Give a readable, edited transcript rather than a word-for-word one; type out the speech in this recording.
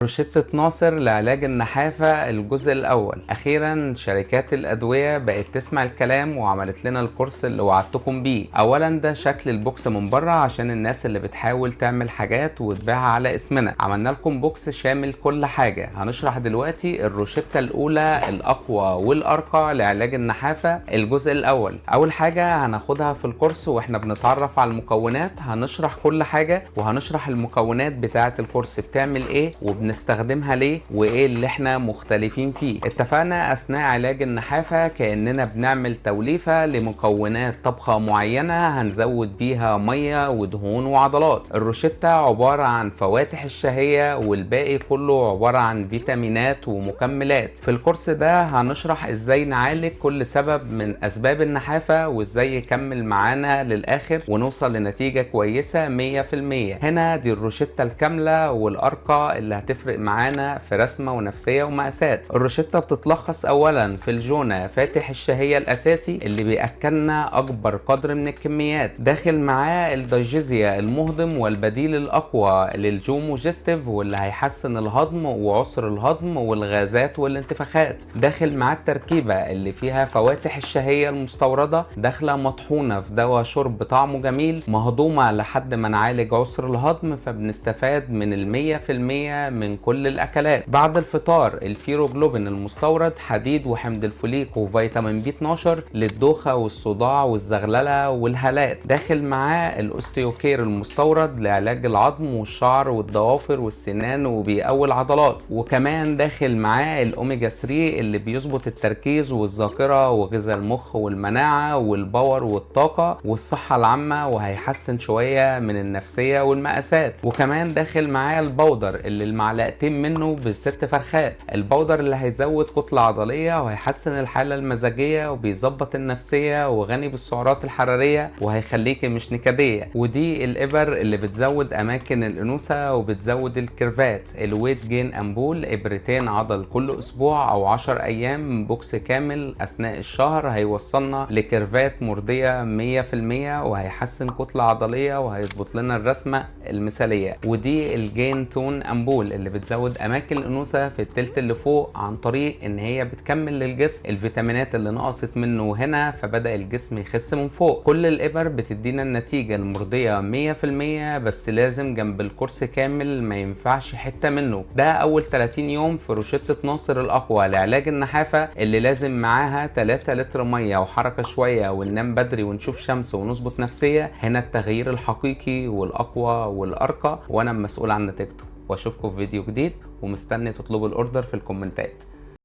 روشتة ناصر لعلاج النحافة الجزء الأول. أخيرا شركات الأدوية بقت تسمع الكلام وعملت لنا الكورس اللي وعدتكم بيه. أولا ده شكل البوكس من بره عشان الناس اللي بتحاول تعمل حاجات وتبيعها على اسمنا. عملنا لكم بوكس شامل كل حاجة. هنشرح دلوقتي الروشتة الأولى الأقوى والأرقى لعلاج النحافة الجزء الأول. أول حاجة هناخدها في الكورس واحنا بنتعرف على المكونات، هنشرح كل حاجة وهنشرح المكونات بتاعة الكورس بتعمل ايه وبنستخدمها ليه وايه اللي احنا مختلفين فيه. اتفقنا اثناء علاج النحافة كأننا بنعمل توليفة لمكونات طبخة معينة هنزود بيها مية ودهون وعضلات. الروشتة عبارة عن فواتح الشهية والباقي كله عبارة عن فيتامينات ومكملات. في الكورس ده هنشرح ازاي نعالج كل سبب من اسباب النحافة وازاي يكمل معانا للاخر ونوصل لنتيجة كويسة 100%. هنا دي الروشتة الكاملة والارقى اللي هتفرق معانا في رسمة ونفسية ومقاسات. الروشتة بتتلخص اولا في الجونا فاتح الشهية الاساسي اللي بيأكلنا اكبر قدر من الكميات، داخل معاه الدايجيزيا المهضم والبديل الاقوى للجوموجستيف واللي هيحسن الهضم وعسر الهضم والغازات والانتفاخات، داخل معاه التركيبة اللي فيها فواتح الشهية المستوردة داخلة مطحونة في دواء شرب طعمه جميل مهضومة لحد ما نعالج عسر الهضم، فبنستفاد من 100% من كل الأكلات. بعد الفطار الفيروجلوبين المستورد حديد وحمض الفوليك وفيتامين بي 12 للدوخة والصداع والزغللة والهالات، داخل معاه الأوستيوكير المستورد لعلاج العظم والشعر والضوافر والسنان وبيقوي العضلات، وكمان داخل معاه الأوميجا 3 اللي بيظبط التركيز والذاكرة وغذاء المخ والمناعة والباور والطاقة والصحة العامة وهيحسن شوية من النفسية والمقاسات. وكمان داخل معاه البودر اللي المعلقتين منه ب6 فرخات، البودر اللي هيزود كتلة عضلية وهيحسن الحالة المزاجية وبيظبط النفسية وغني بالسعرات الحرارية وهيخليكي مش نكدية. ودي الإبر اللي بتزود أماكن الأنوثة وبتزود الكيرفات. الويت جين أمبول إبرتين عضل كل أسبوع أو 10 أيام، بوكس كامل أثناء الشهر هيوصلنا لكيرفات مرضية 100% وهيحسن كتلة عضلية وهيظبط لنا الرسمة المثالية. ودي الجين تون أمبول اللي بتزود أماكن الأنوثة في التلت اللي فوق عن طريق إن هي بتكمل للجسم الفيتامينات اللي نقصت منه هنا فبدأ الجسم يخس من فوق. كل الإبر بتدينا النتيجة المرضية 100%، بس لازم جنب الكورس كامل ما ينفعش حتة منه. ده أول 30 يوم في روشتة ناصر الأقوى لعلاج النحافة اللي لازم معاها 3 لتر مية وحركة شوية وننام بدري ونشوف شمس ونظبط نفسية. هنا التغيير الحقيقي والأقوى والأرقى، وأنا مسؤول عن نتيجته. واشوفكم في فيديو جديد ومستني تطلبوا الاوردر في الكومنتات.